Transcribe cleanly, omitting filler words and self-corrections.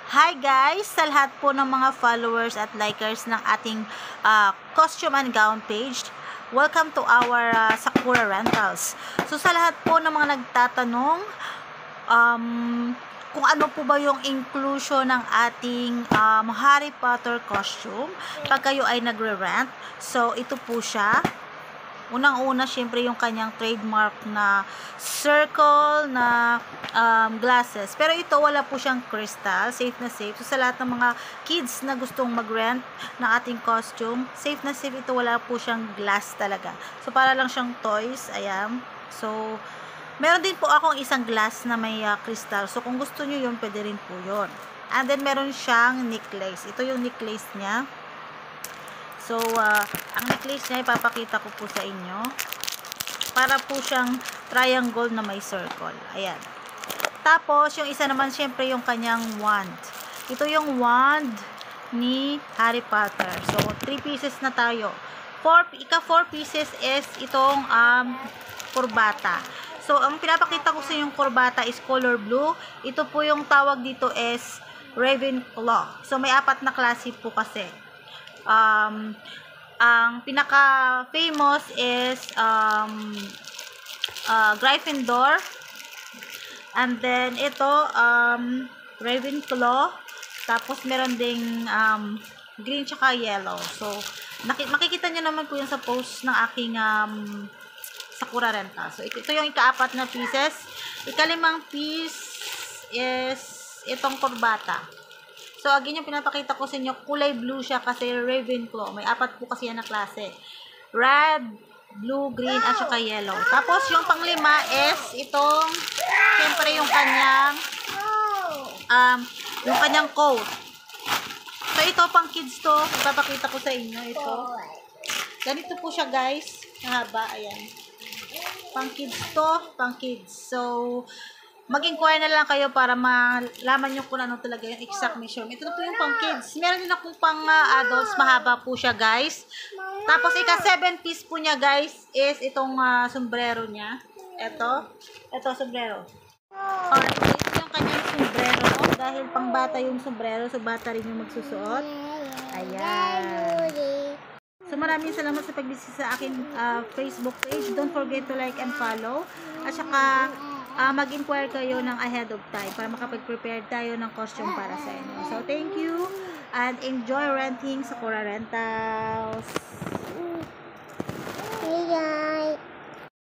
Hi guys! Sa lahat po ng mga followers at likers ng ating costume and gown page, welcome to our Sakura Rentals. So sa lahat po ng mga nagtatanong kung ano po ba yung inclusion ng ating Harry Potter costume pag kayo ay nagre-rent, so ito po siya. Unang-una, syempre yung kanyang trademark na circle na glasses. Pero ito, wala po siyang crystal. Safe na safe. So, sa lahat ng mga kids na gustong mag-rent ng ating costume, safe na safe ito. Wala po siyang glass talaga. So, para lang siyang toys. Ayan. So, meron din po akong isang glass na may crystal. So, kung gusto nyo yun, pwede rin po yun. And then, meron siyang necklace. Ito yung necklace niya. So, ang necklace niya, ipapakita ko po sa inyo. Para po siyang triangle na may circle. Ayan. Tapos, yung isa naman, syempre, yung kanyang wand. Ito yung wand ni Harry Potter. So, 3 pieces na tayo. 4 pieces is itong kurbata. So, ang pinapakita ko sa yung kurbata is color blue. Ito po yung tawag dito is Ravenclaw. So, may 4 na klase po kasi. Ang pinaka-famous is Gryffindor. And then, ito, Ravenclaw. Tapos, meron ding green tsaka yellow. So, makikita nyo naman po yun sa post ng aking Sakura Rental. So, ito yung ika-4 na pieces. Ika-5 piece is itong kurbata. So, again, yung pinapakita ko sa inyo, kulay blue siya kasi Ravenclaw. May 4 po kasi yan na klase. Red, blue, green, at saka yellow. Tapos, yung pang-5 is itong, siyempre, yung kanyang coat. So, ito, pang kids to. Ipapakita ko sa inyo, ito. Ganito po siya, guys. Mahaba, ayan. Pang kids to, pang kids. So, mag-inquire na lang kayo para malaman nyo kung ano talaga yung exact measurement. Ito na po yung pang kids. Meron din akong pang adults. Mahaba po siya, guys. Tapos, ika-7 piece po niya, guys, is itong sombrero niya. Ito, sombrero. Alright, ito yung kanyang sombrero. Dahil pang bata yung sombrero, so bata rin yung magsusuot. Ayan. So, maraming salamat sa pag-visit sa akin Facebook page. Don't forget to like and follow. At saka, mag-inquire kayo ng ahead of time para makapag-prepare tayo ng costume para sa inyo. So, thank you and enjoy renting Sakura Rentals.